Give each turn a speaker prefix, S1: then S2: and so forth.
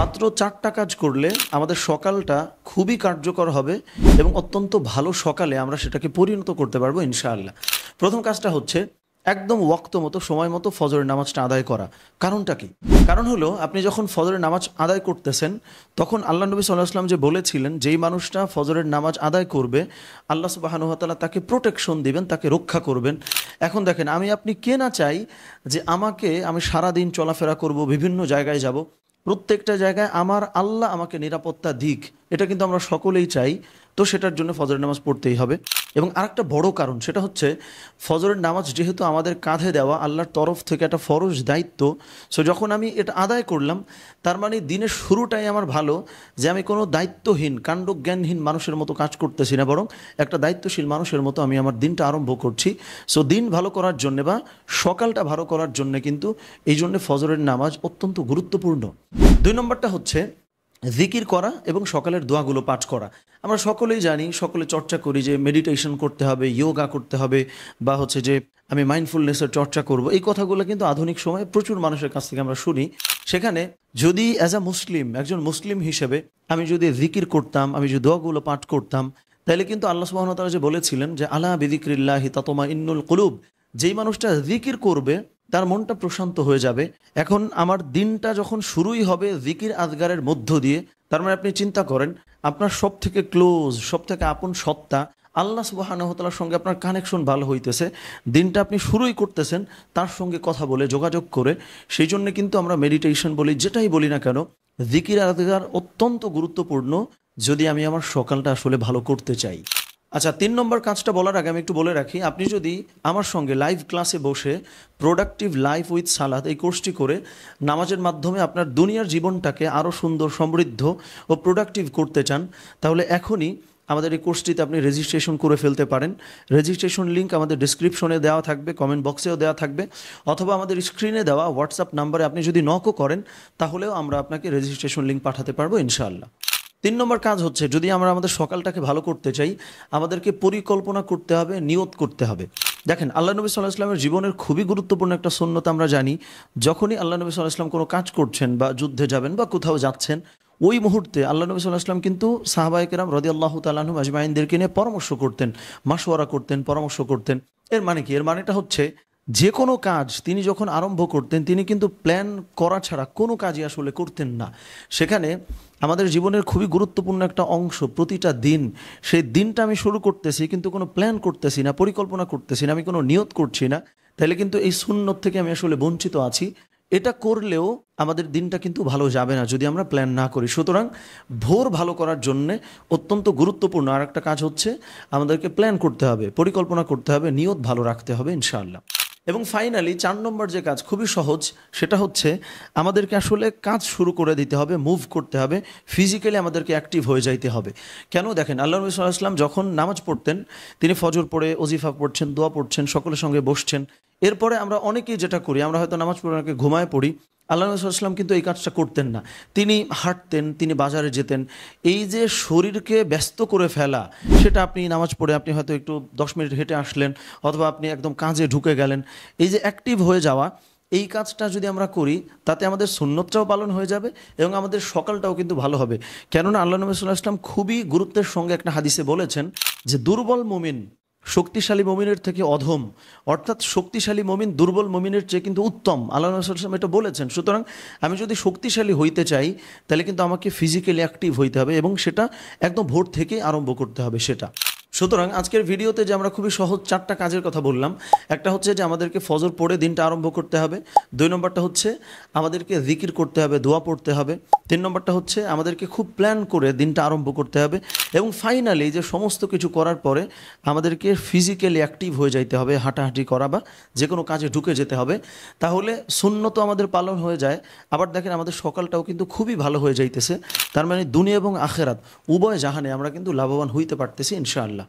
S1: মাত্র 4টা কাজ করলে আমাদের সকালটা খুবই কার্যকর হবে এবং অত্যন্ত ভালো সকালে আমরা সেটাকে পরিণত করতে পারবো ইনশাআল্লাহ। প্রথম কাজটা হচ্ছে একদম ওয়াক্ত মতো সময় মতো ফজরের নামাজটা আদায় করা। কারণটা কি? কারণ হলো আপনি যখন ফজরের নামাজ আদায় করতেছেন তখন আল্লাহ নবী সাল্লাল্লাহু আলাইহি ওয়াসাল্লাম যে বলেছিলেন যেই মানুষটা ফজরের নামাজ আদায় করবে আল্লাহ সুবহানাহু ওয়া তাআলা তাকে প্রোটেকশন দিবেন, তাকে রক্ষা করবেন। এখন দেখেন আমি আপনি কে না চাই যে আমি সারাদিন চলাফেরা করব, বিভিন্ন জায়গায় যাব, প্রত্যেকটা জায়গায় আমার আল্লাহ আমাকে নিরাপত্তা দিক, এটা কিন্তু আমরা সকলেই চাই। তো সেটার জন্য ফজরের নামাজ পড়তেই হবে। এবং আরেকটা বড় কারণ সেটা হচ্ছে ফজরের নামাজ যেহেতু আমাদের কাঁধে দেওয়া আল্লাহর তরফ থেকে একটা ফরজ দায়িত্ব, সো যখন আমি এটা আদায় করলাম তার মানে দিনের শুরুটাই আমার ভালো, যে আমি কোনো দায়িত্বহীন কাণ্ডজ্ঞানহীন মানুষের মতো কাজ করতেছি না, বরং একটা দায়িত্বশীল মানুষের মতো আমি আমার দিনটা আরম্ভ করছি। সো দিন ভালো করার জন্যে বা সকালটা ভালো করার জন্যে কিন্তু এই জন্যে ফজরের নামাজ অত্যন্ত গুরুত্বপূর্ণ। 2 নম্বরটা হচ্ছে জিকির করা এবং সকালের দোয়াগুলো পাঠ করা। আমরা সকলেই জানি, সকলে চর্চা করি যে মেডিটেশন করতে হবে, যোগা করতে হবে, বা হচ্ছে যে আমি মাইন্ডফুলনেসের চর্চা করব। এই কথাগুলো কিন্তু আধুনিক সময়ে প্রচুর মানুষের কাছ থেকে আমরা শুনি। সেখানে যদি অ্যাজ আ মুসলিম, একজন মুসলিম হিসেবে আমি যদি জিকির করতাম, আমি যদি দোয়াগুলো পাঠ করতাম, তাহলে কিন্তু আল্লাহ সুবহানাহু ওয়া তাআলা যে বলেছিলেন যে আলা বিযিকরিল্লাহি তাতমাইন্নুল কুলুব, যেই মানুষটা জিকির করবে তার মনটা প্রশান্ত হয়ে যাবে। এখন আমার দিনটা যখন শুরুই হবে জিকির আজগারের মধ্য দিয়ে, তার মানে আপনি চিন্তা করেন আপনার সব থেকে ক্লোজ, সব থেকে আপন সত্তা আল্লাহ সুবহানাহু ওয়া তাআলার সঙ্গে আপনার কানেকশন ভালো হইতেছে, দিনটা আপনি শুরুই করতেছেন তার সঙ্গে কথা বলে, যোগাযোগ করে। সেই জন্য কিন্তু আমরা মেডিটেশন বলি, যেটাই বলি না কেন, জিকির আজগার অত্যন্ত গুরুত্বপূর্ণ যদি আমি আমার সকালটা আসলে ভালো করতে চাই। আচ্ছা, 3 নম্বর কাজটা বলার আগে আমি একটু বলে রাখি, আপনি যদি আমার সঙ্গে লাইভ ক্লাসে বসে প্রোডাক্টিভ লাইফ উইথ সালাত এই কোর্সটি করে নামাজের মাধ্যমে আপনার দুনিয়ার জীবনটাকে আরও সুন্দর, সমৃদ্ধ ও প্রোডাক্টিভ করতে চান, তাহলে এখনই আমাদের এই কোর্সটিতে আপনি রেজিস্ট্রেশন করে ফেলতে পারেন। রেজিস্ট্রেশন লিঙ্ক আমাদের ডিসক্রিপশনে দেওয়া থাকবে, কমেন্ট বক্সেও দেওয়া থাকবে, অথবা আমাদের স্ক্রিনে দেওয়া হোয়াটসঅ্যাপ নাম্বারে আপনি যদি নকও করেন তাহলেও আমরা আপনাকে রেজিস্ট্রেশন লিঙ্ক পাঠাতে পারবো ইনশাআল্লাহ। 3 নম্বর কাজ হচ্ছে যদি আমরা আমাদের সকালটাকে ভালো করতে চাই আমাদেরকে পরিকল্পনা করতে হবে, নিয়ত করতে হবে। দেখেন আল্লাহ নবী সাল্লাল্লাহু আলাইহি ওয়াসাল্লামের জীবনের খুবই গুরুত্বপূর্ণ একটা সুন্নত আমরা জানি, যখনই আল্লাহ নবী সাল্লাল্লাহু আলাইহি ওয়াসাল্লাম কোনো কাজ করছেন বা যুদ্ধে যাবেন বা কোথাও যাচ্ছেন, ওই মুহূর্তে আল্লাহ নবী সাল্লাল্লাহু আলাইহি ওয়াসাল্লাম কিন্তু সাহাবায়ে কেরাম রাদিয়াল্লাহু তাআলা আনহুম আজমাইনদেরকে নিয়ে পরামর্শ করতেন, মাশওয়ারা করতেন, পরামর্শ করতেন। এর মানে কি? এর মানেটা হচ্ছে যে কোনো কাজ তিনি যখন আরম্ভ করতেন তিনি কিন্তু প্ল্যান করা ছাড়া কোনো কাজই আসলে করতেন না। সেখানে আমাদের জীবনের খুবই গুরুত্বপূর্ণ একটা অংশ প্রতিটা দিন, সেই দিনটা আমি শুরু করতেছি কিন্তু কোনো প্ল্যান করতেছি না, পরিকল্পনা করতেছি না, আমি কোনো নিয়ত করছি না, তাহলে কিন্তু এই সুন্নত থেকে আমি আসলে বঞ্চিত আছি। এটা করলেও আমাদের দিনটা কিন্তু ভালো যাবে না যদি আমরা প্ল্যান না করি। সুতরাং ভোর ভালো করার জন্যে অত্যন্ত গুরুত্বপূর্ণ আর একটা কাজ হচ্ছে আমাদেরকে প্ল্যান করতে হবে, পরিকল্পনা করতে হবে, নিয়ত ভালো রাখতে হবে ইনশাআল্লাহ। এবং ফাইনালি 4 নম্বর যে কাজ খুবই সহজ, সেটা হচ্ছে আমাদেরকে আসলে কাজ শুরু করে দিতে হবে, মুভ করতে হবে, ফিজিক্যালি আমাদেরকে অ্যাক্টিভ হয়ে যাইতে হবে। কেন? দেখেন আল্লাহ নবী সাল্লাল্লাহু আলাইহি ওয়াসাল্লাম যখন নামাজ পড়তেন তিনি ফজর পড়ে ওজিফা পড়ছেন, দোয়া পড়ছেন, সকলের সঙ্গে বসছেন। এরপরে আমরা অনেকেই যেটা করি, আমরা হয়তো নামাজ পড়ে অনেকে ঘুমায় পড়ি। আল্লাহ নবী সাল্লাল্লাহু আলাইহি ওয়াসাল্লাম কিন্তু এই কাজটা করতেন না। তিনি হাঁটতেন, তিনি বাজারে যেতেন। এই যে শরীরকে ব্যস্ত করে ফেলা, সেটা আপনি নামাজ পড়ে আপনি হয়তো একটু 10 মিনিট হেঁটে আসলেন, অথবা আপনি একদম কাজে ঢুকে গেলেন, এই যে অ্যাক্টিভ হয়ে যাওয়া, এই কাজটা যদি আমরা করি তাতে আমাদের সুন্নতটাও পালন হয়ে যাবে এবং আমাদের সকালটাও কিন্তু ভালো হবে। কেননা আল্লাহ নবী সাল্লাল্লাহু আলাইহি ওয়াসাল্লাম খুবই গুরুত্বের সঙ্গে একটা হাদিসে বলেছেন যে দুর্বল মুমিন শক্তিশালী মুমিনের থেকে অধম, অর্থাৎ শক্তিশালী মুমিন দুর্বল মুমিনের চেয়ে কিন্তু উত্তম। আল্লাহ নবী সাল্লাল্লাহু আলাইহি ওয়াসাল্লাম এটা বলেছেন। সুতরাং আমি যদি শক্তিশালী হইতে চাই তাহলে কিন্তু আমাকে ফিজিক্যালি অ্যাক্টিভ হইতে হবে এবং সেটা একদম ভোর থেকেই আরম্ভ করতে হবে সেটা। সুতরাং আজকের ভিডিওতে যে আমরা খুবই সহজ 4টা কাজের কথা বললাম, একটা হচ্ছে যে আমাদেরকে ফজর পড়ে দিনটা আরম্ভ করতে হবে, 2 নম্বরটা হচ্ছে আমাদেরকে জিকির করতে হবে, দোয়া পড়তে হবে, 3 নম্বরটা হচ্ছে আমাদেরকে খুব প্ল্যান করে দিনটা আরম্ভ করতে হবে, এবং ফাইনালি যে সমস্ত কিছু করার পরে আমাদেরকে ফিজিক্যালি অ্যাক্টিভ হয়ে যাইতে হবে, হাঁটাহাঁটি করা বা যে কোনো কাজে ঢুকে যেতে হবে। তাহলে সুন্নত আমাদের পালন হয়ে যায়। আবার দেখেন আমাদের সকালটাও কিন্তু খুবই ভালো হয়ে যাইতেছে। তার মানে দুনিয়া এবং আখেরাত উভয় জাহানে আমরা কিন্তু লাভবান হইতে পারতেছি ইনশাআল্লাহ।